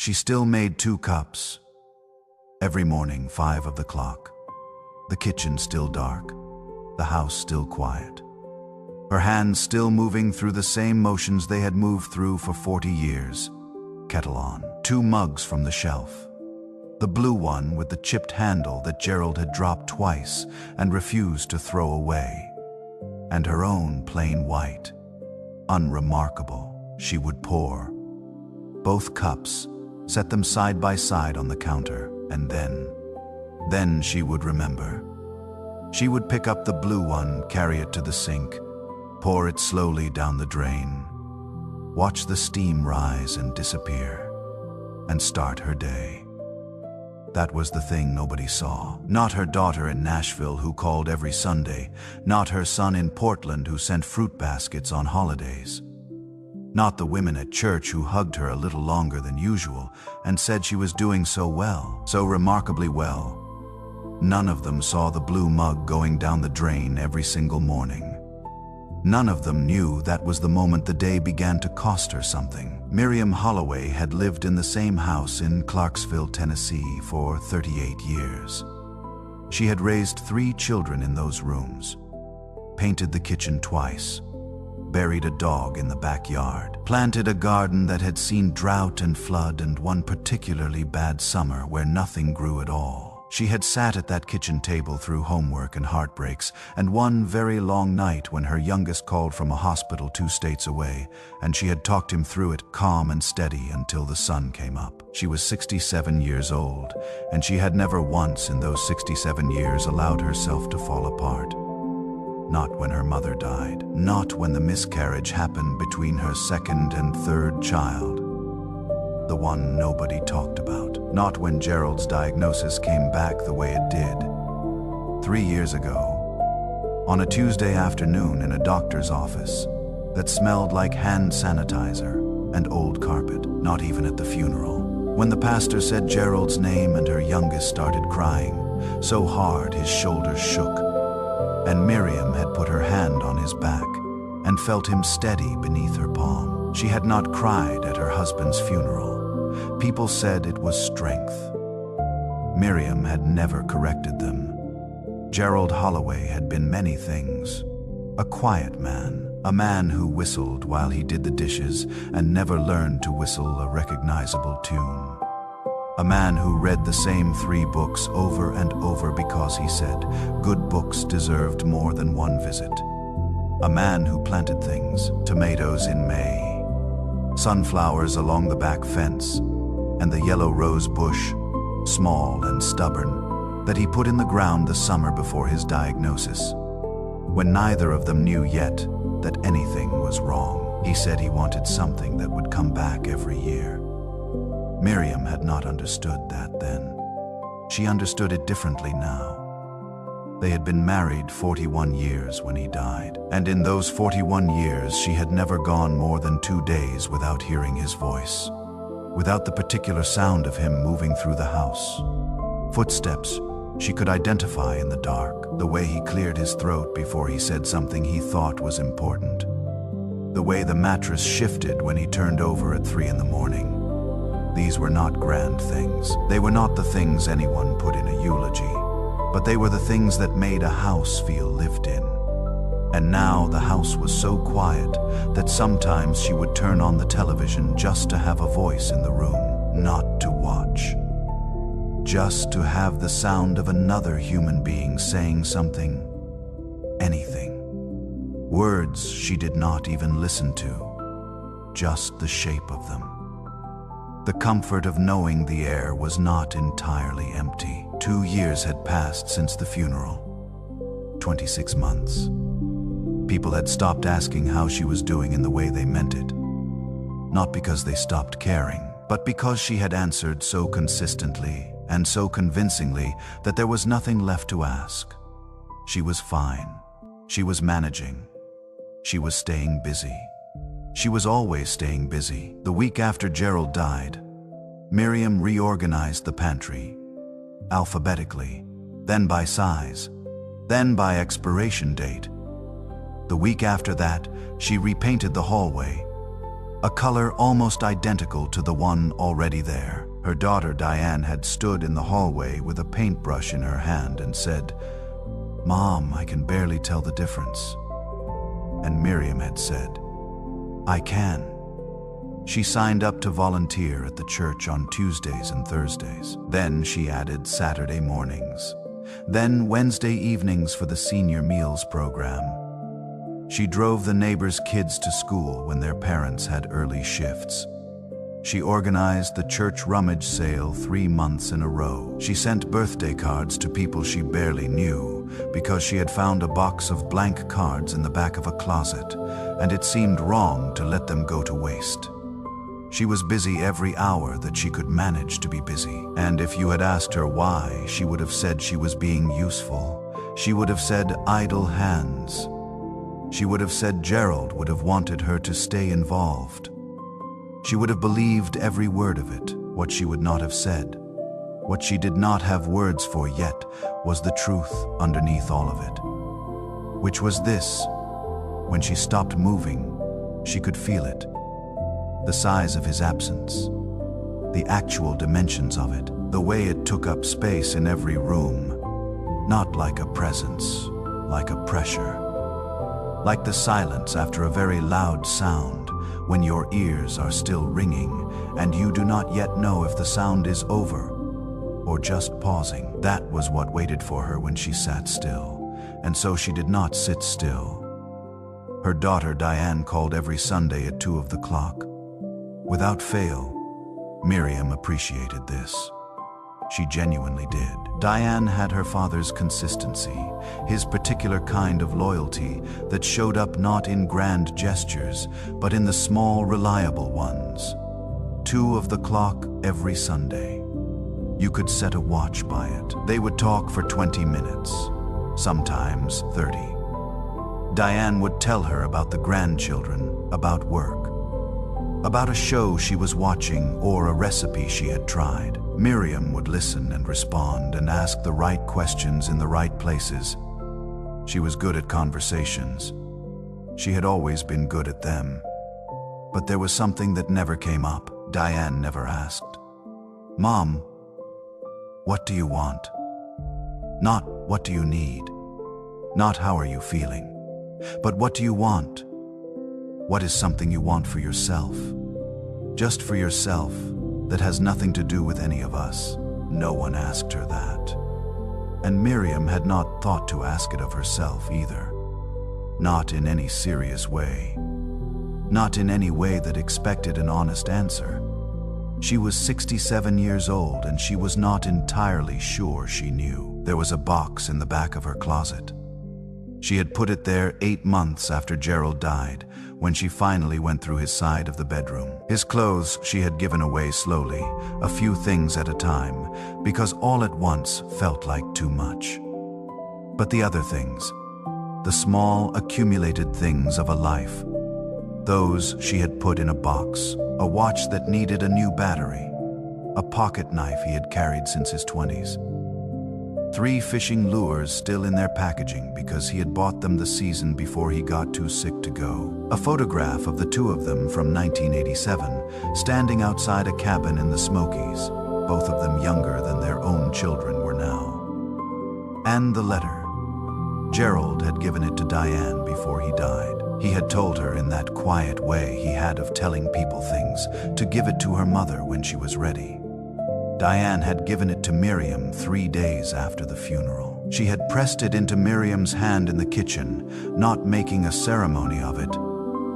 She still made 2 cups. Every morning, 5 of the clock. The kitchen still dark. The house still quiet. Her hands still moving through the same motions they had moved through for 40 years. Kettle on. 2 mugs from the shelf. The blue one with the chipped handle that Gerald had dropped twice and refused to throw away. And her own plain white. Unremarkable. She would pour. Both cups, set them side by side on the counter, and then she would remember. She would pick up the blue one, carry it to the sink, pour it slowly down the drain, watch the steam rise and disappear, and start her day. That was the thing nobody saw. Not her daughter in Nashville who called every Sunday, not her son in Portland who sent fruit baskets on holidays. Not the women at church who hugged her a little longer than usual and said she was doing so well, so remarkably well. None of them saw the blue mug going down the drain every single morning. None of them knew that was the moment the day began to cost her something. Miriam Holloway had lived in the same house in Clarksville, Tennessee for 38 years. She had raised 3 children in those rooms, painted the kitchen twice, buried a dog in the backyard, planted a garden that had seen drought and flood and one particularly bad summer where nothing grew at all. She had sat at that kitchen table through homework and heartbreaks, and one very long night when her youngest called from a hospital 2 states away, and she had talked him through it calm and steady until the sun came up. She was 67 years old, and she had never once in those 67 years allowed herself to fall apart. Not when her mother died. Not when the miscarriage happened between her 2nd and 3rd child. The one nobody talked about. Not when Gerald's diagnosis came back the way it did. 3 years ago, on a Tuesday afternoon in a doctor's office that smelled like hand sanitizer and old carpet. Not even at the funeral. When the pastor said Gerald's name and her youngest started crying, so hard his shoulders shook, and Miriam had put her hand on his back and felt him steady beneath her palm. She had not cried at her husband's funeral. People said it was strength. Miriam had never corrected them. Gerald Holloway had been many things. A quiet man, a man who whistled while he did the dishes and never learned to whistle a recognizable tune. A man who read the same 3 books over and over because he said good books deserved more than one visit. A man who planted things, tomatoes in May, sunflowers along the back fence, and the yellow rose bush, small and stubborn, that he put in the ground the summer before his diagnosis. When neither of them knew yet that anything was wrong, he said he wanted something that would come back every year. Miriam had not understood that then. She understood it differently now. They had been married 41 years when he died, and in those 41 years she had never gone more than 2 days without hearing his voice, without the particular sound of him moving through the house. Footsteps she could identify in the dark, the way he cleared his throat before he said something he thought was important, the way the mattress shifted when he turned over at 3 in the morning. These were not grand things. They were not the things anyone put in a eulogy, but they were the things that made a house feel lived in. And now the house was so quiet that sometimes she would turn on the television just to have a voice in the room, not to watch. Just to have the sound of another human being saying something, anything. Words she did not even listen to, just the shape of them. The comfort of knowing the air was not entirely empty. 2 years had passed since the funeral. 26 months. People had stopped asking how she was doing in the way they meant it. Not because they stopped caring, but because she had answered so consistently and so convincingly that there was nothing left to ask. She was fine. She was managing. She was staying busy. She was always staying busy. The week after Gerald died, Miriam reorganized the pantry, alphabetically, then by size, then by expiration date. The week after that, she repainted the hallway, a color almost identical to the one already there. Her daughter Diane had stood in the hallway with a paintbrush in her hand and said, "Mom, I can barely tell the difference." And Miriam had said, "I can." She signed up to volunteer at the church on Tuesdays and Thursdays. Then she added Saturday mornings. Then Wednesday evenings for the senior meals program. She drove the neighbors' kids to school when their parents had early shifts. She organized the church rummage sale 3 months in a row. She sent birthday cards to people she barely knew because she had found a box of blank cards in the back of a closet, and it seemed wrong to let them go to waste. She was busy every hour that she could manage to be busy. And if you had asked her why, she would have said she was being useful. She would have said idle hands. She would have said Gerald would have wanted her to stay involved. She would have believed every word of it. What she would not have said, what she did not have words for yet, was the truth underneath all of it. Which was this: when she stopped moving, she could feel it. The size of his absence, the actual dimensions of it, the way it took up space in every room, not like a presence, like a pressure, like the silence after a very loud sound when your ears are still ringing and you do not yet know if the sound is over or just pausing. That was what waited for her when she sat still, and so she did not sit still. Her daughter Diane called every Sunday at 2 o'clock. Without fail, Miriam appreciated this. She genuinely did. Diane had her father's consistency, his particular kind of loyalty that showed up not in grand gestures, but in the small, reliable ones. 2 o'clock every Sunday. You could set a watch by it. They would talk for 20 minutes, sometimes 30. Diane would tell her about the grandchildren, about work, about a show she was watching or a recipe she had tried. Miriam would listen and respond and ask the right questions in the right places. She was good at conversations. She had always been good at them. But there was something that never came up. Diane never asked, "Mom, what do you want?" Not what do you need? Not how are you feeling? But what do you want? What is something you want for yourself? Just for yourself, that has nothing to do with any of us. No one asked her that. And Miriam had not thought to ask it of herself either. Not in any serious way. Not in any way that expected an honest answer. She was 67 years old and she was not entirely sure she knew. There was a box in the back of her closet. She had put it there 8 months after Gerald died, when she finally went through his side of the bedroom. His clothes she had given away slowly, a few things at a time, because all at once felt like too much. But the other things, the small accumulated things of a life, those she had put in a box, a watch that needed a new battery, a pocket knife he had carried since his 20s, 3 fishing lures still in their packaging because he had bought them the season before he got too sick to go. A photograph of the 2 of them from 1987, standing outside a cabin in the Smokies, both of them younger than their own children were now. And the letter. Gerald had given it to Diane before he died. He had told her in that quiet way he had of telling people things, to give it to her mother when she was ready. Diane had given it to Miriam 3 days after the funeral. She had pressed it into Miriam's hand in the kitchen, not making a ceremony of it,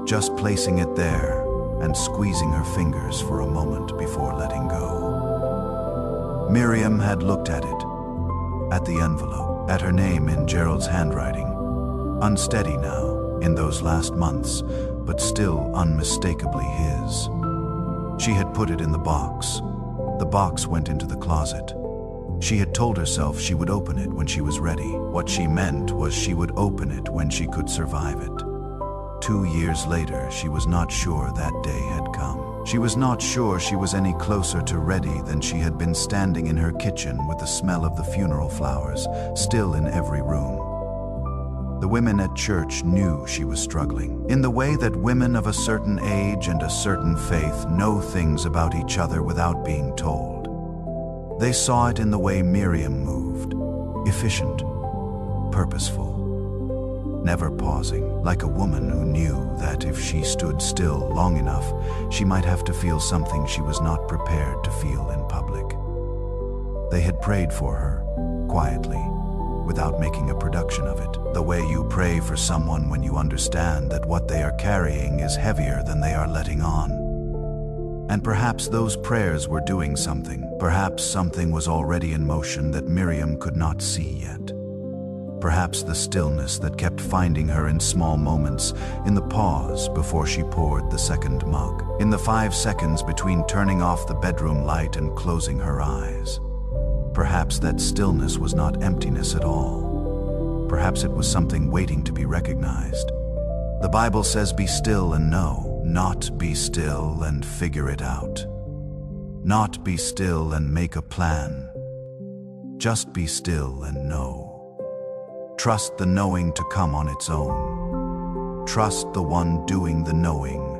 just placing it there and squeezing her fingers for a moment before letting go. Miriam had looked at it, at the envelope, at her name in Gerald's handwriting, unsteady now in those last months, but still unmistakably his. She had put it in the box. The box went into the closet. She had told herself she would open it when she was ready. What she meant was she would open it when she could survive it. 2 years later, she was not sure that day had come. She was not sure she was any closer to ready than she had been standing in her kitchen with the smell of the funeral flowers still in every room. The women at church knew she was struggling, in the way that women of a certain age and a certain faith know things about each other without being told. They saw it in the way Miriam moved, efficient, purposeful, never pausing, like a woman who knew that if she stood still long enough, she might have to feel something she was not prepared to feel in public. They had prayed for her, quietly, without making a production of it, the way you pray for someone when you understand that what they are carrying is heavier than they are letting on. And perhaps those prayers were doing something. Perhaps something was already in motion that Miriam could not see yet. Perhaps the stillness that kept finding her in small moments, in the pause before she poured the second mug, in the 5 seconds between turning off the bedroom light and closing her eyes. Perhaps that stillness was not emptiness at all. Perhaps it was something waiting to be recognized. The Bible says, "Be still and know," not "be still and figure it out." Not "be still and make a plan." Just be still and know. Trust the knowing to come on its own. Trust the one doing the knowing.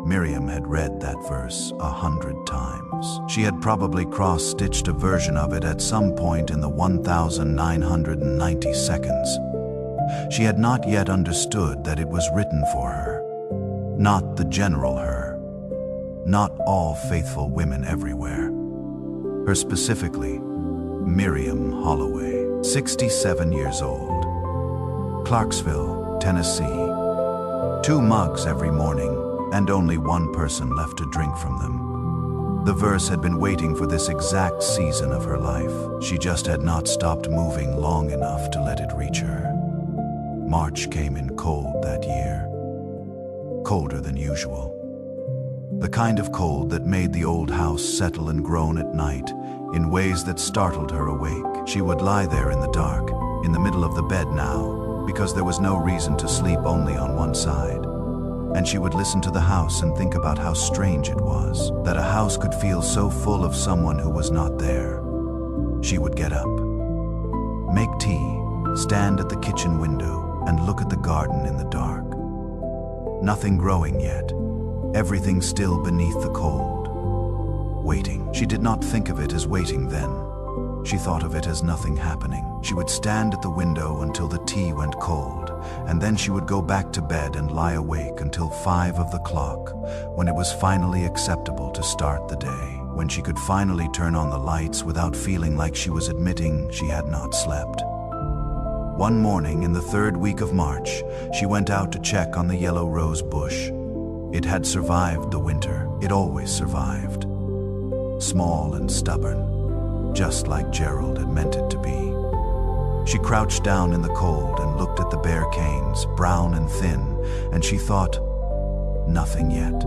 Miriam had read that verse 100 times. She had probably cross-stitched a version of it at some point in the 1990 seconds. She had not yet understood that it was written for her. Not the general her. Not all faithful women everywhere. Her specifically, Miriam Holloway, 67 years old. Clarksville, Tennessee. 2 mugs every morning, and only one person left to drink from them. The verse had been waiting for this exact season of her life. She just had not stopped moving long enough to let it reach her. March came in cold that year. Colder than usual. The kind of cold that made the old house settle and groan at night in ways that startled her awake. She would lie there in the dark, in the middle of the bed now, because there was no reason to sleep only on one side. And she would listen to the house and think about how strange it was that a house could feel so full of someone who was not there. She would get up, make tea, stand at the kitchen window, and look at the garden in the dark. Nothing growing yet, everything still beneath the cold. Waiting. She did not think of it as waiting then. She thought of it as nothing happening. She would stand at the window until the tea went cold, and then she would go back to bed and lie awake until 5 of the clock, when it was finally acceptable to start the day, when she could finally turn on the lights without feeling like she was admitting she had not slept. One morning in the 3rd week of March, she went out to check on the yellow rose bush. It had survived the winter. It always survived. Small and stubborn, just like Gerald had meant it to be. She crouched down in the cold and looked at the bare canes, brown and thin, and she thought, nothing yet.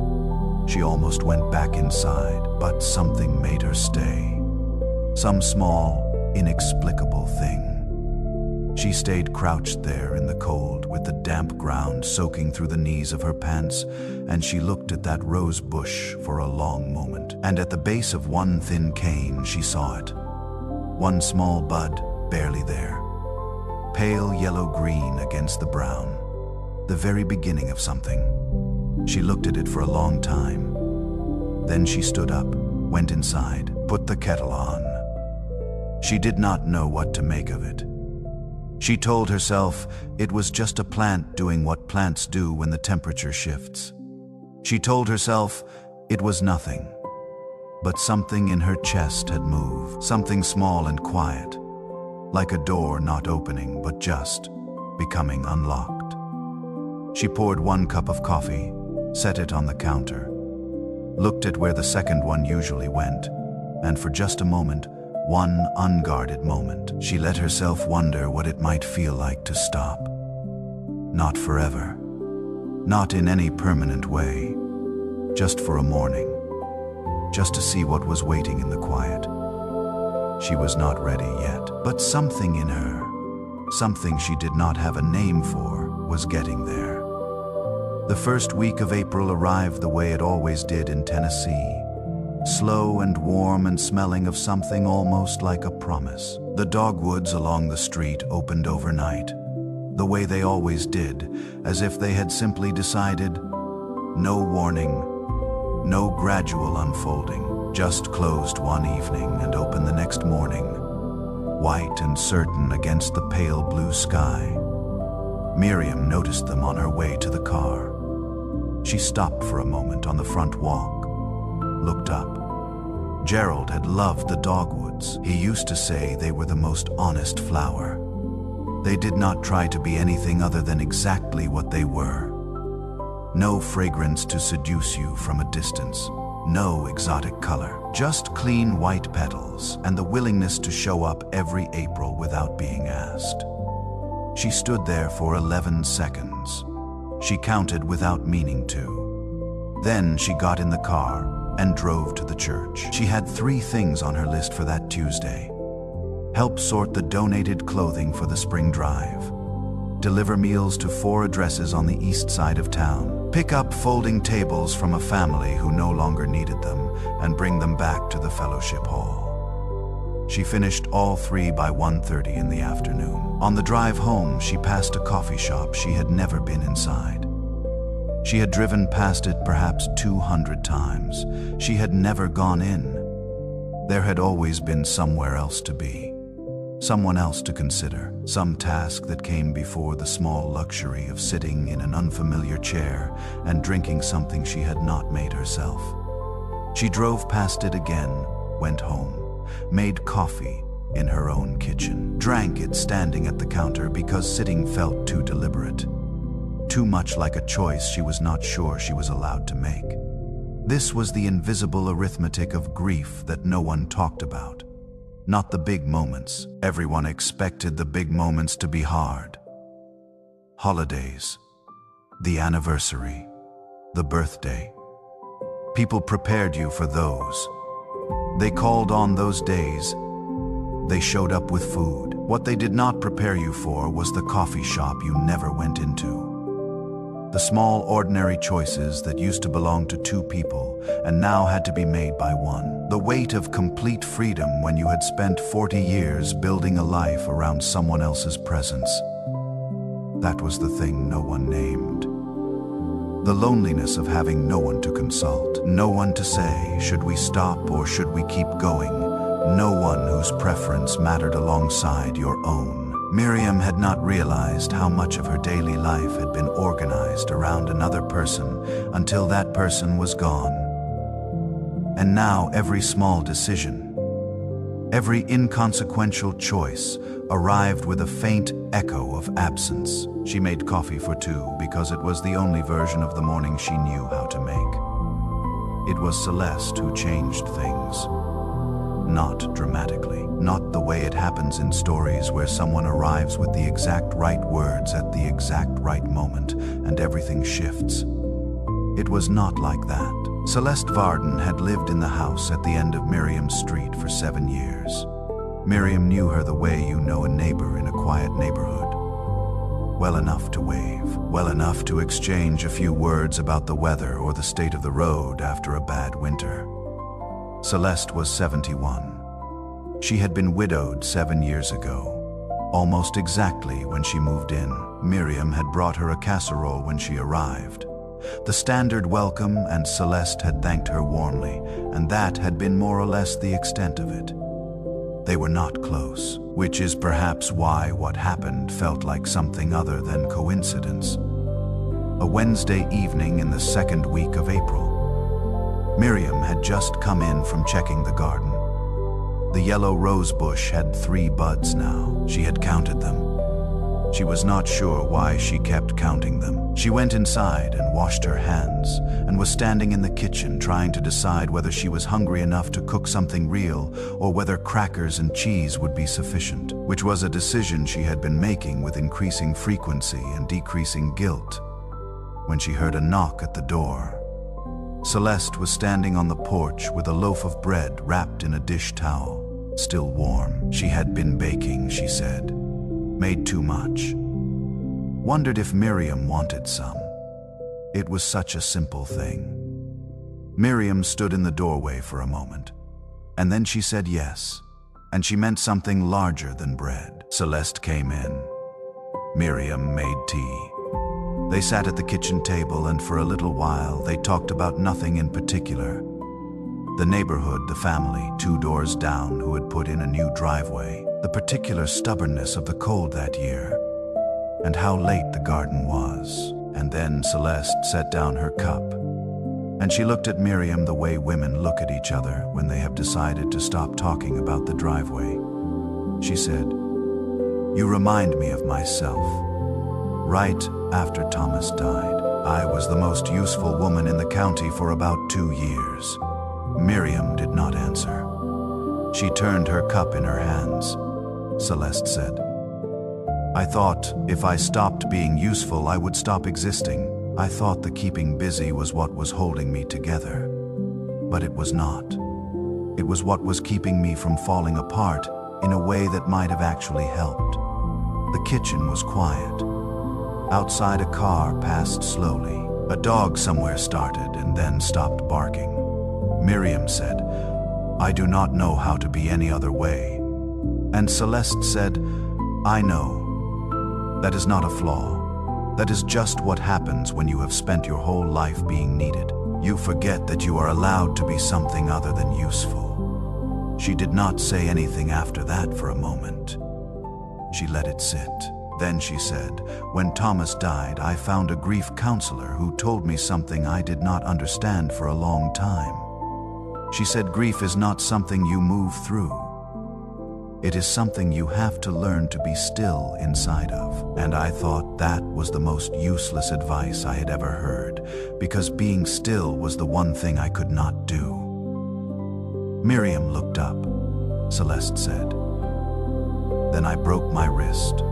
She almost went back inside, but something made her stay. Some small, inexplicable thing. She stayed crouched there in the cold with the damp ground soaking through the knees of her pants, and she looked at that rose bush for a long moment. And at the base of one thin cane she saw it. One small bud, barely there. Pale yellow-green against the brown. The very beginning of something. She looked at it for a long time. Then she stood up, went inside, put the kettle on. She did not know what to make of it. She told herself it was just a plant doing what plants do when the temperature shifts. She told herself it was nothing. But something in her chest had moved, something small and quiet, like a door not opening but just becoming unlocked. She poured 1 cup of coffee, set it on the counter, looked at where the second one usually went, and for just a moment, one unguarded moment, she let herself wonder what it might feel like to stop. Not forever. Not in any permanent way. Just for a morning. Just to see what was waiting in the quiet. She was not ready yet, but something in her, something she did not have a name for, was getting there. The first week of April arrived the way it always did in Tennessee. Slow and warm and smelling of something almost like a promise. The dogwoods along the street opened overnight. the way they always did, as if they had simply decided. No warning, no gradual unfolding, just closed one evening and opened the next morning, white and certain against the pale blue sky. Miriam noticed them on her way to the car. She stopped for a moment on the front walk, looked up. Gerald had loved the dogwoods. He used to say they were the most honest flower. They did not try to be anything other than exactly what they were. No fragrance to seduce you from a distance. No exotic color. Just clean white petals and the willingness to show up every April without being asked. She stood there for 11 seconds. She counted without meaning to. Then she got in the car and drove to the church. She had 3 things on her list for that Tuesday. Help sort the donated clothing for the spring drive. Deliver meals to 4 addresses on the east side of town. Pick up folding tables from a family who no longer needed them and bring them back to the fellowship hall. She finished all 3 by 1:30 in the afternoon. On the drive home, she passed a coffee shop she had never been inside. She had driven past it perhaps 200 times. She had never gone in. There had always been somewhere else to be, someone else to consider, some task that came before the small luxury of sitting in an unfamiliar chair and drinking something she had not made herself. She drove past it again, went home, made coffee in her own kitchen, drank it standing at the counter because sitting felt too deliberate. Too much like a choice she was not sure she was allowed to make. This was the invisible arithmetic of grief that no one talked about. Not the big moments. Everyone expected the big moments to be hard. Holidays, the anniversary, the birthday. People prepared you for those. They called on those days. They showed up with food. What they did not prepare you for was the coffee shop you never went into. The small, ordinary choices that used to belong to 2 people and now had to be made by 1. The weight of complete freedom when you had spent 40 years building a life around someone else's presence. That was the thing no one named. The loneliness of having no one to consult, no one to say, should we stop or should we keep going? No one whose preference mattered alongside your own. Miriam had not realized how much of her daily life had been organized around another person until that person was gone. And now every small decision, every inconsequential choice arrived with a faint echo of absence. She made coffee for 2 because it was the only version of the morning she knew how to make. It was Celeste who changed things. Not dramatically, not the way it happens in stories where someone arrives with the exact right words at the exact right moment and everything shifts. It was not like that. Celeste Varden had lived in the house at the end of Miriam's street for 7 years. Miriam knew her the way you know a neighbor in a quiet neighborhood. Well enough to wave, well enough to exchange a few words about the weather or the state of the road after a bad winter. Celeste was 71. She had been widowed 7 years ago. Almost exactly when she moved in, Miriam had brought her a casserole when she arrived. The standard welcome, and Celeste had thanked her warmly, and that had been more or less the extent of it. They were not close, which is perhaps why what happened felt like something other than coincidence. A Wednesday evening in the 2nd week of April. Miriam had just come in from checking the garden. The yellow rose bush had 3 buds now. She had counted them. She was not sure why she kept counting them. She went inside and washed her hands and was standing in the kitchen trying to decide whether she was hungry enough to cook something real or whether crackers and cheese would be sufficient, which was a decision she had been making with increasing frequency and decreasing guilt, when she heard a knock at the door. Celeste was standing on the porch with a loaf of bread wrapped in a dish towel, still warm. She had been baking, she said. Made too much. Wondered if Miriam wanted some. It was such a simple thing. Miriam stood in the doorway for a moment, and then she said yes, and she meant something larger than bread. Celeste came in. Miriam made tea. They sat at the kitchen table, and for a little while they talked about nothing in particular. The neighborhood, the family, 2 doors down, who had put in a new driveway, the particular stubbornness of the cold that year, and how late the garden was. And then Celeste set down her cup, and she looked at Miriam the way women look at each other when they have decided to stop talking about the driveway. She said, "You remind me of myself. Right after Thomas died, I was the most useful woman in the county for about 2 years." Miriam did not answer. She turned her cup in her hands. Celeste said, "I thought if I stopped being useful, I would stop existing. I thought the keeping busy was what was holding me together. But it was not. It was what was keeping me from falling apart in a way that might have actually helped." The kitchen was quiet. Outside, a car passed slowly. A dog somewhere started and then stopped barking. Miriam said, "I do not know how to be any other way." And Celeste said, "I know. That is not a flaw. That is just what happens when you have spent your whole life being needed. You forget that you are allowed to be something other than useful." She did not say anything after that for a moment. She let it sit. Then she said, "When Thomas died, I found a grief counselor who told me something I did not understand for a long time. She said grief is not something you move through. It is something you have to learn to be still inside of." And I thought that was the most useless advice I had ever heard, because being still was the one thing I could not do. Miriam looked up. Celeste said, "Then I broke my wrist.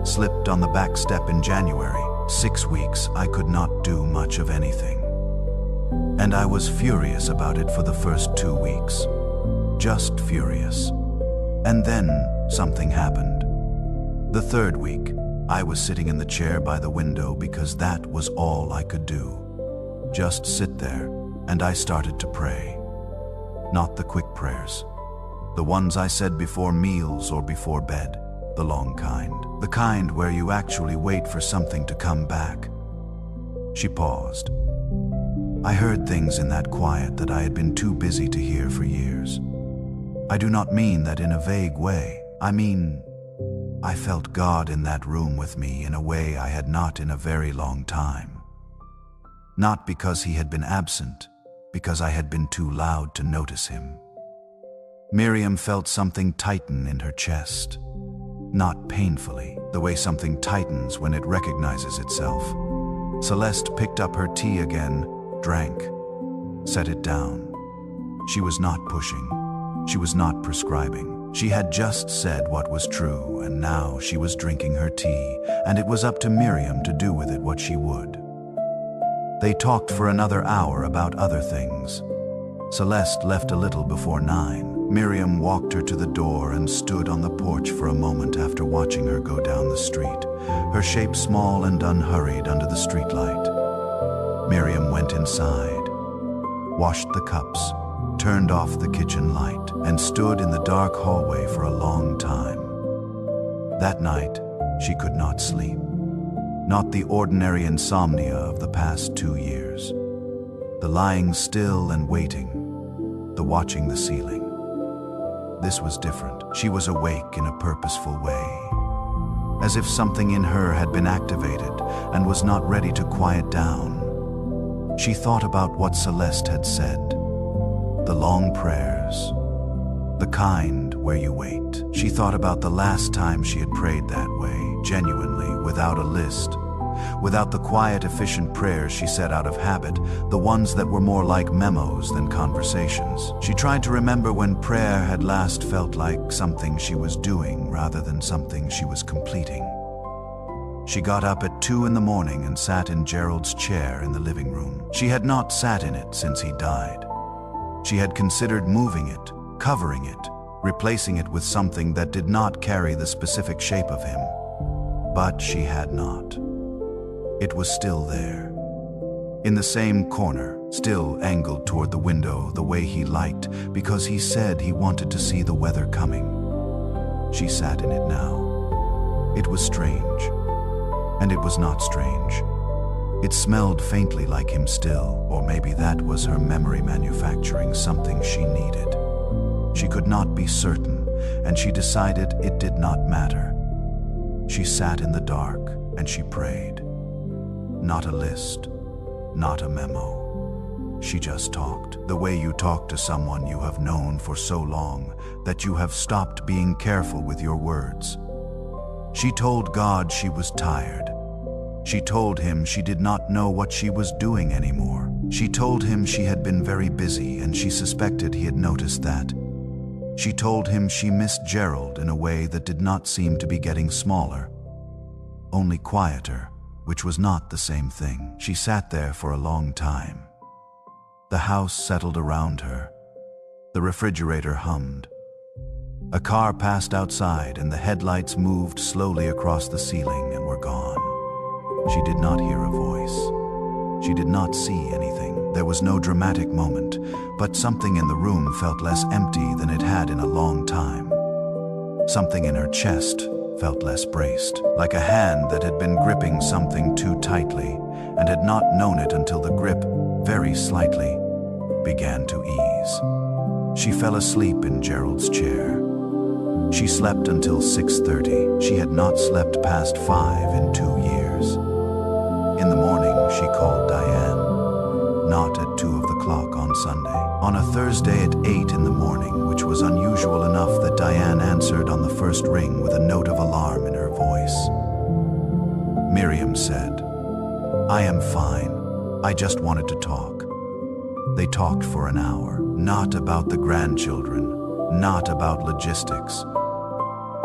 Slipped on the back step in January. 6 weeks I could not do much of anything. And I was furious about it for the first 2 weeks. Just furious. And then something happened. The 3rd week, I was sitting in the chair by the window because that was all I could do. Just sit there, and I started to pray. Not the quick prayers. The ones I said before meals or before bed. The long kind. The kind where you actually wait for something to come back." She paused. I heard things in that quiet that I had been too busy to hear for years. I do not mean that in a vague way. I mean, I felt God in that room with me in a way I had not in a very long time. Not because he had been absent, because I had been too loud to notice him. Miriam felt something tighten in her chest. Not painfully, the way something tightens when it recognizes itself. Celeste picked up her tea again, drank, set it down. She was not pushing. She was not prescribing. She had just said what was true, and now she was drinking her tea, and it was up to Miriam to do with it what she would. They talked for another hour about other things. Celeste left a little before 9. Miriam walked her to the door and stood on the porch for a moment after watching her go down the street, her shape small and unhurried under the streetlight. Miriam went inside, washed the cups, turned off the kitchen light, and stood in the dark hallway for a long time. That night, she could not sleep. Not the ordinary insomnia of the past 2 years. The lying still and waiting, the watching the ceiling. This was different. She was awake in a purposeful way, as if something in her had been activated and was not ready to quiet down. She thought about what Celeste had said. The long prayers. The kind where you wait. She thought about the last time she had prayed that way, genuinely, without a list. Without the quiet, efficient prayers she said out of habit, the ones that were more like memos than conversations. She tried to remember when prayer had last felt like something she was doing rather than something she was completing. She got up at 2 in the morning and sat in Gerald's chair in the living room. She had not sat in it since he died. She had considered moving it, covering it, replacing it with something that did not carry the specific shape of him. But she had not. It was still there. In the same corner, still angled toward the window the way he liked, because he said he wanted to see the weather coming. She sat in it now. It was strange. And it was not strange. It smelled faintly like him still, or maybe that was her memory manufacturing something she needed. She could not be certain, and she decided it did not matter. She sat in the dark and she prayed. Not a list, not a memo. She just talked, the way you talk to someone you have known for so long that you have stopped being careful with your words. She told God she was tired. She told him she did not know what she was doing anymore. She told him she had been very busy and she suspected he had noticed that. She told him she missed Gerald in a way that did not seem to be getting smaller, only quieter, which was not the same thing. She sat there for a long time. The house settled around her. The refrigerator hummed. A car passed outside and the headlights moved slowly across the ceiling and were gone. She did not hear a voice. She did not see anything. There was no dramatic moment, but something in the room felt less empty than it had in a long time. Something in her chest felt less braced, like a hand that had been gripping something too tightly and had not known it until the grip, very slightly, began to ease. She fell asleep in Gerald's chair. She slept until 6:30. She had not slept past 5 in 2 years. In the morning, she called Diane, not at 2 o'clock on Sunday. On a Thursday at 8 in the morning, which was unusual enough that Diane answered on the first ring with a note of alarm in her voice. Miriam said, "I am fine. I just wanted to talk." They talked for an hour, not about the grandchildren, not about logistics.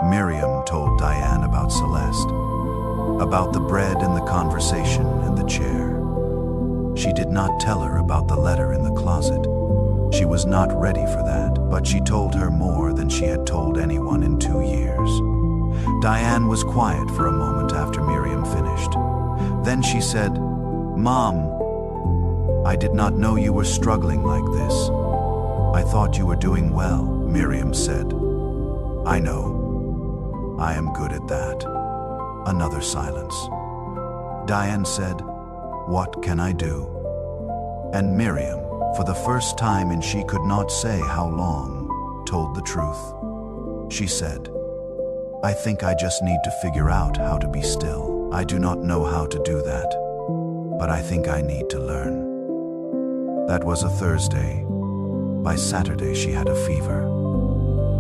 Miriam told Diane about Celeste, about the bread in the conversation and the chair. She did not tell her about the letter in the closet. She was not ready for that, but she told her more than she had told anyone in 2 years. Diane was quiet for a moment after Miriam finished. Then she said, "Mom, I did not know you were struggling like this. I thought you were doing well," Miriam said. "I know. I am good at that." Another silence. Diane said, "What can I do?" And Miriam, for the first time and she could not say how long, told the truth. She said, "I think I just need to figure out how to be still. I do not know how to do that, but I think I need to learn." That was a Thursday. By Saturday she had a fever.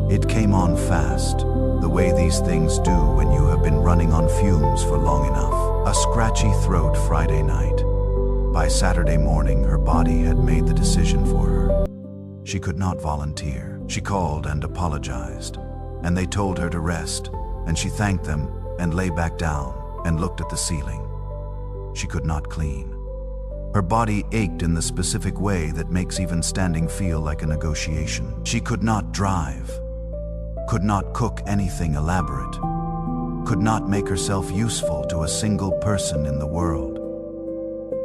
It came on fast, the way these things do when you have been running on fumes for long enough. A scratchy throat Friday night. By Saturday morning, her body had made the decision for her. She could not volunteer. She called and apologized, and they told her to rest, and she thanked them and lay back down and looked at the ceiling. She could not clean. Her body ached in the specific way that makes even standing feel like a negotiation. She could not drive, could not cook anything elaborate, could not make herself useful to a single person in the world.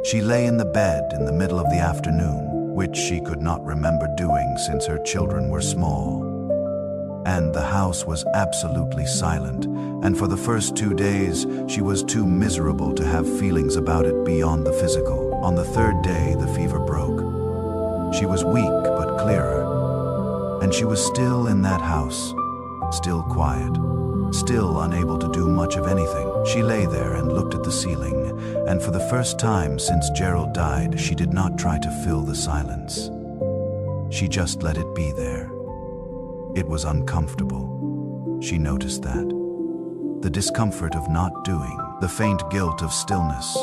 She lay in the bed in the middle of the afternoon, which she could not remember doing since her children were small. And the house was absolutely silent, and for the first 2 days, she was too miserable to have feelings about it beyond the physical. On the 3rd day, the fever broke. She was weak but clearer, and she was still in that house, still quiet, still unable to do much of anything. She lay there and looked at the ceiling, and for the first time since Gerald died, she did not try to fill the silence. She just let it be there. It was uncomfortable. She noticed that. The discomfort of not doing, the faint guilt of stillness,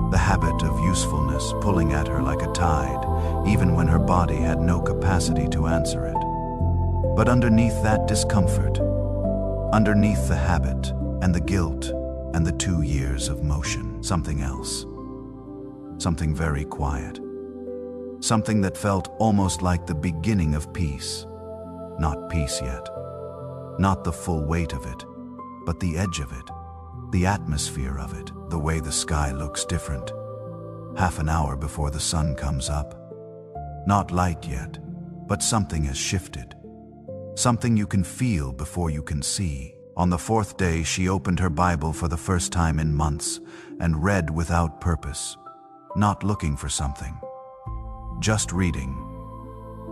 the habit of usefulness pulling at her like a tide, even when her body had no capacity to answer it. But underneath that discomfort, underneath the habit and the guilt and the 2 years of motion, something else. Something very quiet. Something that felt almost like the beginning of peace. Not peace yet. Not the full weight of it, but the edge of it, the atmosphere of it, the way the sky looks different. Half an hour before the sun comes up. Not light yet, but something has shifted. Something you can feel before you can see. On the fourth day, she opened her Bible for the first time in months and read without purpose, not looking for something, just reading.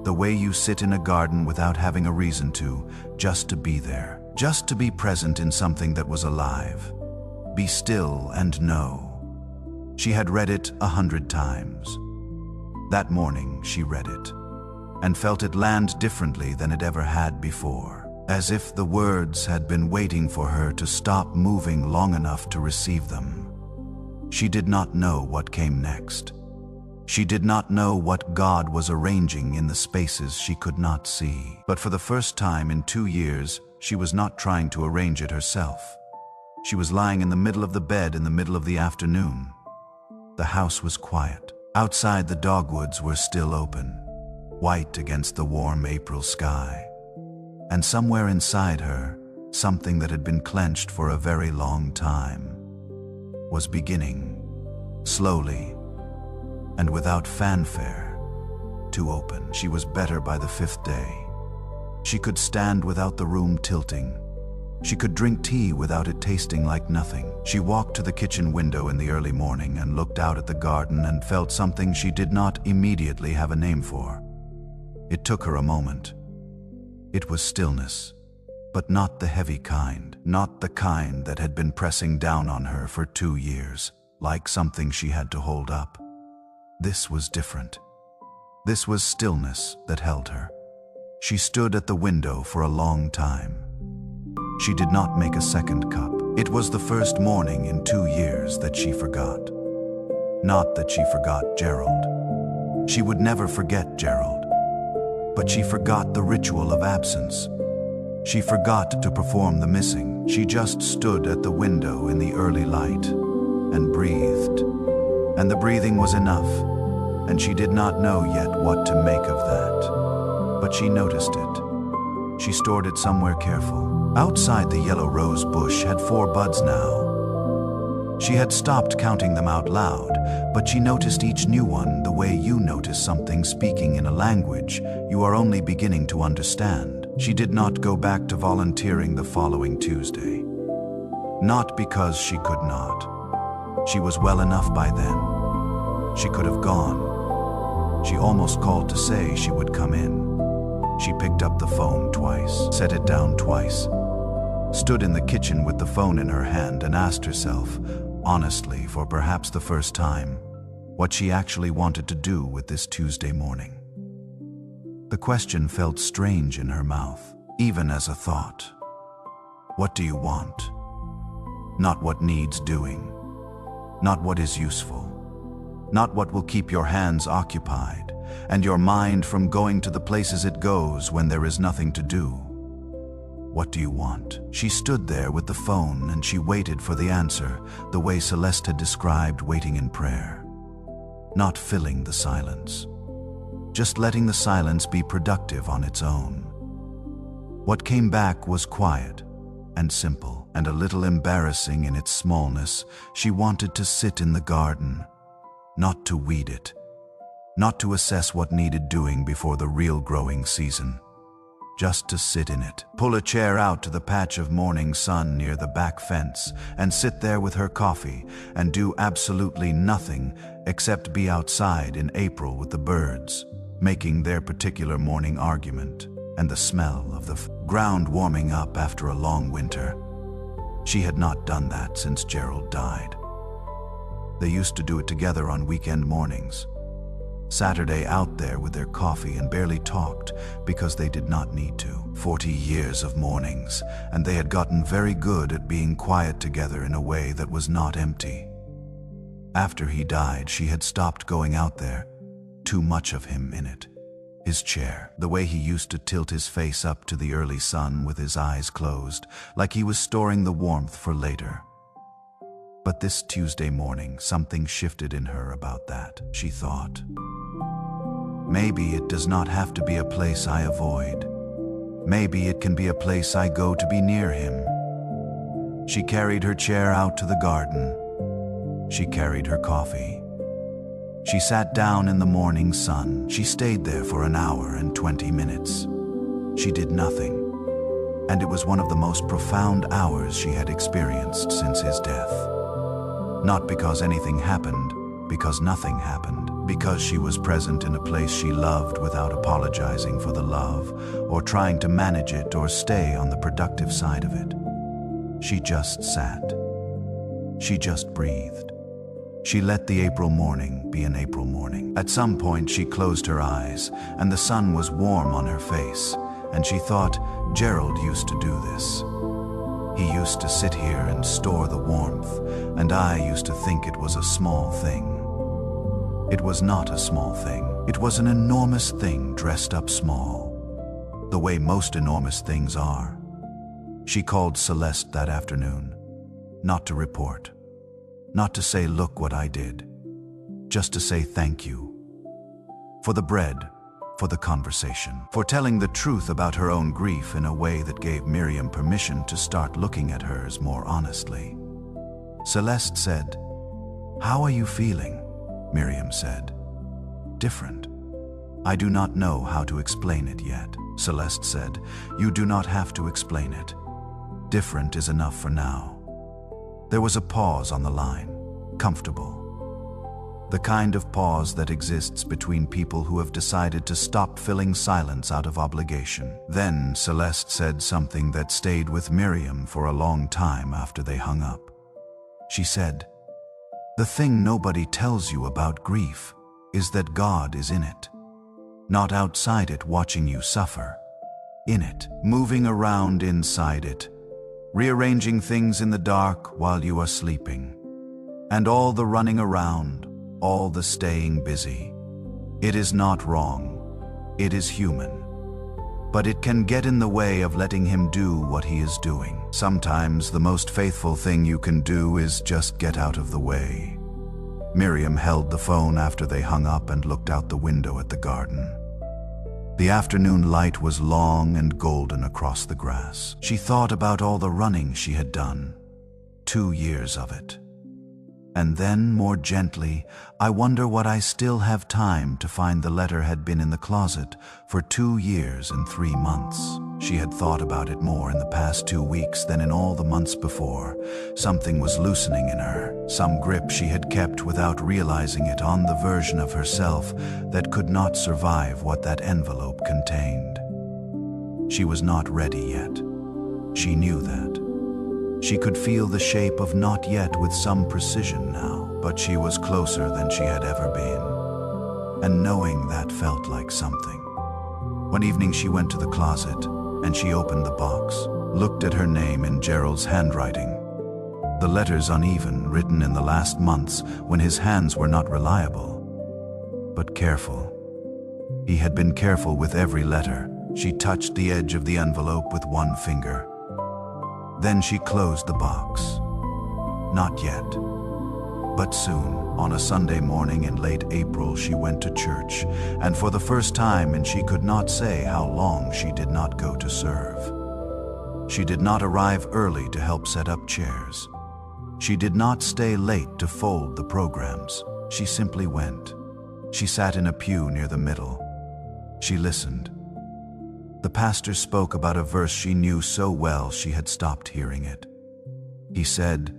The way you sit in a garden without having a reason to, just to be there, just to be present in something that was alive. Be still and know. She had read it 100 times. That morning, she read it and felt it land differently than it ever had before, as if the words had been waiting for her to stop moving long enough to receive them. She did not know what came next. She did not know what God was arranging in the spaces she could not see. But for the first time in 2 years, she was not trying to arrange it herself. She was lying in the middle of the bed in the middle of the afternoon. The house was quiet. Outside, the dogwoods were still open, white against the warm April sky. And somewhere inside her, something that had been clenched for a very long time was beginning, slowly and without fanfare, to open. She was better by the 5th day. She could stand without the room tilting. She could drink tea without it tasting like nothing. She walked to the kitchen window in the early morning and looked out at the garden and felt something she did not immediately have a name for. It took her a moment. It was stillness, but not the heavy kind, not the kind that had been pressing down on her for 2 years, like something she had to hold up. This was different. This was stillness that held her. She stood at the window for a long time. She did not make a second cup. It was the first morning in 2 years that she forgot. Not that she forgot Gerald. She would never forget Gerald. But she forgot the ritual of absence. She forgot to perform the missing. She just stood at the window in the early light and breathed. And the breathing was enough, and she did not know yet what to make of that. But she noticed it. She stored it somewhere careful. Outside, the yellow rose bush had 4 buds now. She had stopped counting them out loud, but she noticed each new one the way you notice something speaking in a language you are only beginning to understand. She did not go back to volunteering the following Tuesday. Not because she could not. She was well enough by then. She could have gone. She almost called to say she would come in. She picked up the phone twice, set it down twice, stood in the kitchen with the phone in her hand and asked herself, honestly, for perhaps the first time, what she actually wanted to do with this Tuesday morning. The question felt strange in her mouth, even as a thought. What do you want? Not what needs doing. Not what is useful. Not what will keep your hands occupied and your mind from going to the places it goes when there is nothing to do. What do you want? She stood there with the phone and she waited for the answer, the way Celeste had described waiting in prayer. Not filling the silence. Just letting the silence be productive on its own. What came back was quiet and simple and a little embarrassing in its smallness. She wanted to sit in the garden, not to weed it, not to assess what needed doing before the real growing season. Just to sit in it, pull a chair out to the patch of morning sun near the back fence and sit there with her coffee and do absolutely nothing except be outside in April with the birds, making their particular morning argument, and the smell of the ground warming up after a long winter. She had not done that since Gerald died. They used to do it together on weekend mornings. Saturday out there with their coffee and barely talked because they did not need to. 40 years of mornings, and they had gotten very good at being quiet together in a way that was not empty. After he died, she had stopped going out there. Too much of him in it. His chair, the way he used to tilt his face up to the early sun with his eyes closed, like he was storing the warmth for later. But this Tuesday morning, something shifted in her about that, she thought. Maybe it does not have to be a place I avoid. Maybe it can be a place I go to be near him. She carried her chair out to the garden. She carried her coffee. She sat down in the morning sun. She stayed there for an hour and 20 minutes. She did nothing. and it was one of the most profound hours she had experienced since his death. Not because anything happened, because nothing happened, because she was present in a place she loved without apologizing for the love, or trying to manage it or stay on the productive side of it. She just sat. She just breathed. She let the April morning be an April morning. At some point she closed her eyes, and the sun was warm on her face, and she thought, Gerald used to do this. He used to sit here and store the warmth, and I used to think it was a small thing. It was not a small thing. It was an enormous thing dressed up small, the way most enormous things are. She called Celeste that afternoon, not to report, not to say, look what I did, just to say thank you. For the bread, for the conversation, for telling the truth about her own grief in a way that gave Miriam permission to start looking at hers more honestly. Celeste said, "How are you feeling?" Miriam said. "Different. I do not know how to explain it yet." Celeste said, "You do not have to explain it. Different is enough for now." There was a pause on the line, comfortable. The kind of pause that exists between people who have decided to stop filling silence out of obligation. Then Celeste said something that stayed with Miriam for a long time after they hung up. She said, "The thing nobody tells you about grief is that God is in it. Not outside it watching you suffer. In it, moving around inside it, rearranging things in the dark while you are sleeping. And all the running around, all the staying busy. It is not wrong. It is human. But it can get in the way of letting him do what he is doing. Sometimes the most faithful thing you can do is just get out of the way." Miriam held the phone after they hung up and looked out the window at the garden. The afternoon light was long and golden across the grass. She thought about all the running she had done, 2 years of it. And then, more gently, "I wonder what I still have time to find." The letter had been in the closet for 2 years and 3 months. She had thought about it more in the past 2 weeks than in all the months before. Something was loosening in her, some grip she had kept without realizing it on the version of herself that could not survive what that envelope contained. She was not ready yet. She knew that. She could feel the shape of not yet with some precision now, but she was closer than she had ever been. And knowing that felt like something. One evening she went to the closet, and she opened the box, looked at her name in Gerald's handwriting. The letters uneven, written in the last months when his hands were not reliable, but careful. He had been careful with every letter. She touched the edge of the envelope with one finger. Then she closed the box. Not yet, but soon. On a Sunday morning in late April, she went to church, and for the first time, and she could not say how long, she did not go to serve. She did not arrive early to help set up chairs. She did not stay late to fold the programs. She simply went. She sat in a pew near the middle. She listened. The pastor spoke about a verse she knew so well she had stopped hearing it. He said,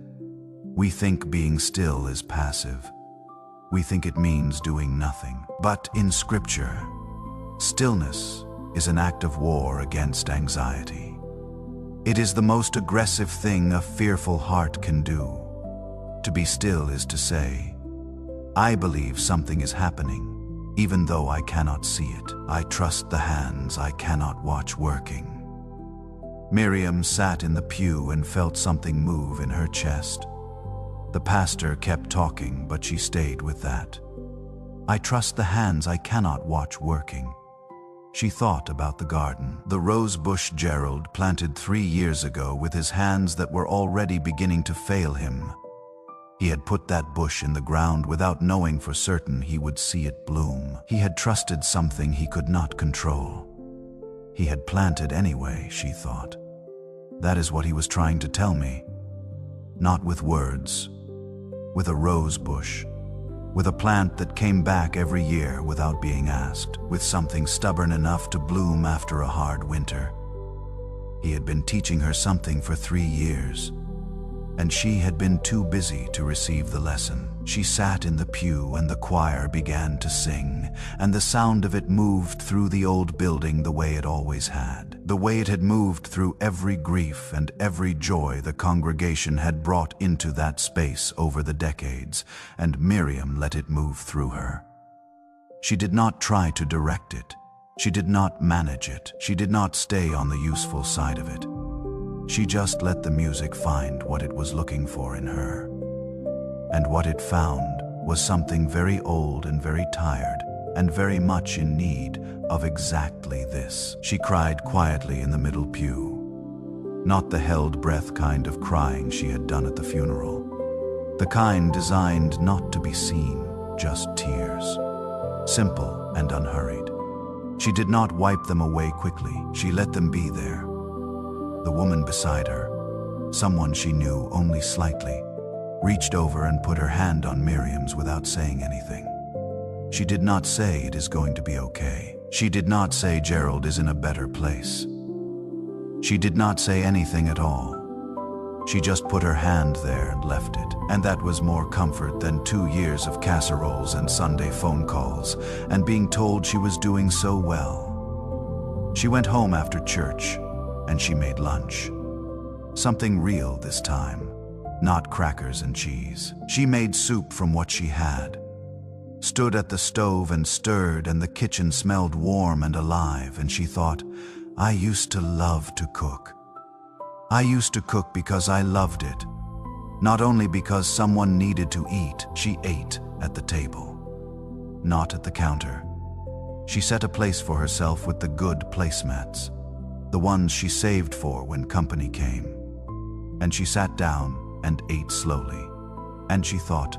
"We think being still is passive. We think it means doing nothing. But in Scripture, stillness is an act of war against anxiety. It is the most aggressive thing a fearful heart can do. To be still is to say, I believe something is happening, even though I cannot see it. I trust the hands I cannot watch working." Miriam sat in the pew and felt something move in her chest. The pastor kept talking, but she stayed with that. "I trust the hands I cannot watch working." She thought about the garden, the rose bush Gerald planted 3 years ago with his hands that were already beginning to fail him. He had put that bush in the ground without knowing for certain he would see it bloom. He had trusted something he could not control. He had planted anyway, she thought. That is what he was trying to tell me. Not with words, with a rose bush, with a plant that came back every year without being asked, with something stubborn enough to bloom after a hard winter. He had been teaching her something for 3 years, and she had been too busy to receive the lesson. She sat in the pew and the choir began to sing, and the sound of it moved through the old building the way it always had. The way it had moved through every grief and every joy the congregation had brought into that space over the decades, and Miriam let it move through her. She did not try to direct it. She did not manage it. She did not stay on the useful side of it. She just let the music find what it was looking for in her. And what it found was something very old and very tired and very much in need of exactly this. She cried quietly in the middle pew. Not the held breath kind of crying she had done at the funeral. The kind designed not to be seen, just tears. Simple and unhurried. She did not wipe them away quickly. She let them be there. The woman beside her, someone she knew only slightly, reached over and put her hand on Miriam's without saying anything. She did not say it is going to be okay. She did not say Gerald is in a better place. She did not say anything at all. She just put her hand there and left it. And that was more comfort than 2 years of casseroles and Sunday phone calls and being told she was doing so well. She went home after church and she made lunch. Something real this time, not crackers and cheese. She made soup from what she had, stood at the stove and stirred, and the kitchen smelled warm and alive, and she thought, I used to love to cook. I used to cook because I loved it. Not only because someone needed to eat, she ate at the table, not at the counter. She set a place for herself with the good placemats, the ones she saved for when company came. And she sat down and ate slowly. And she thought,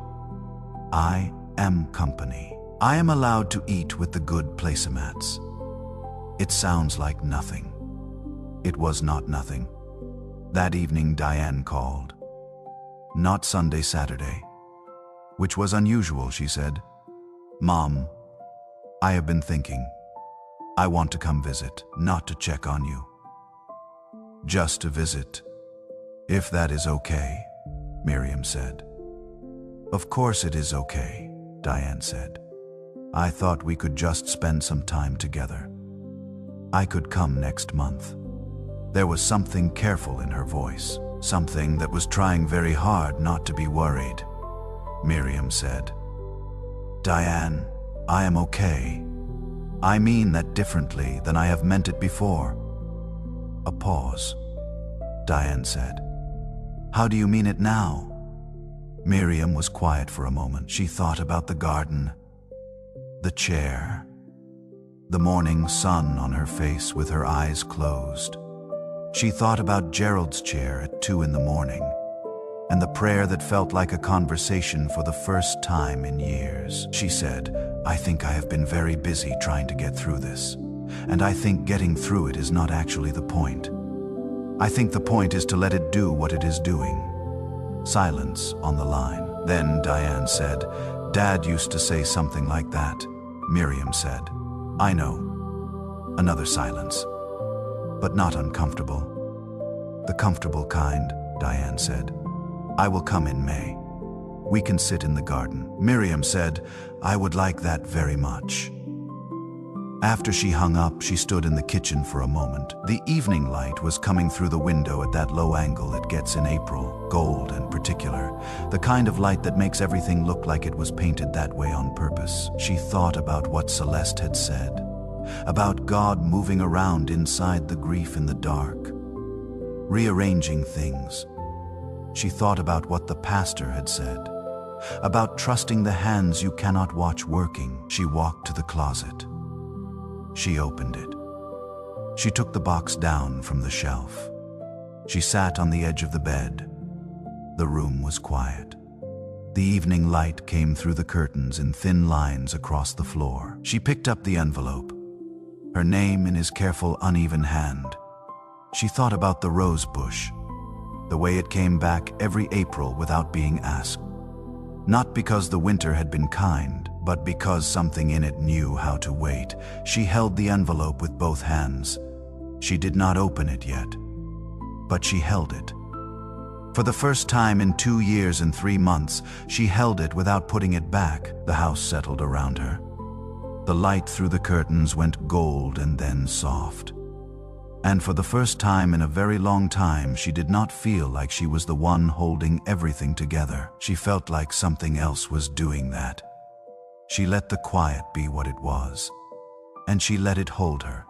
I am company. I am allowed to eat with the good placemats. It sounds like nothing. It was not nothing. That evening Diane called. Not Sunday, Saturday, which was unusual, she said. Mom, I have been thinking. I want to come visit, not to check on you. Just to visit, if that is okay, Miriam said. Of course it is okay, Diane said. I thought we could just spend some time together. I could come next month. There was something careful in her voice, something that was trying very hard not to be worried. Miriam said, Diane, I am okay. I mean that differently than I have meant it before. A pause. Diane said, How do you mean it now? Miriam was quiet for a moment. She thought about the garden, the chair, the morning sun on her face with her eyes closed. She thought about Gerald's chair at 2 in the morning, and the prayer that felt like a conversation for the first time in years. She said, I think I have been very busy trying to get through this, and I think getting through it is not actually the point. I think the point is to let it do what it is doing. Silence on the line. Then Diane said, Dad used to say something like that. Miriam said, I know. Another silence. But not uncomfortable. The comfortable kind, Diane said. I will come in May. We can sit in the garden. Miriam said, I would like that very much. After she hung up, she stood in the kitchen for a moment. The evening light was coming through the window at that low angle it gets in April, gold and particular, the kind of light that makes everything look like it was painted that way on purpose. She thought about what Celeste had said, about God moving around inside the grief in the dark, rearranging things. She thought about what the pastor had said, about trusting the hands you cannot watch working. She walked to the closet. She opened it. She took the box down from the shelf. She sat on the edge of the bed. The room was quiet. The evening light came through the curtains in thin lines across the floor. She picked up the envelope, her name in his careful, uneven hand. She thought about the rose bush, the way it came back every April without being asked. Not because the winter had been kind, but because something in it knew how to wait. She held the envelope with both hands. She did not open it yet. but she held it. For the first time in 2 years and 3 months, she held it without putting it back. The house settled around her. The light through the curtains went gold and then soft. And for the first time in a very long time, she did not feel like she was the one holding everything together. She felt like something else was doing that. She let the quiet be what it was, and she let it hold her.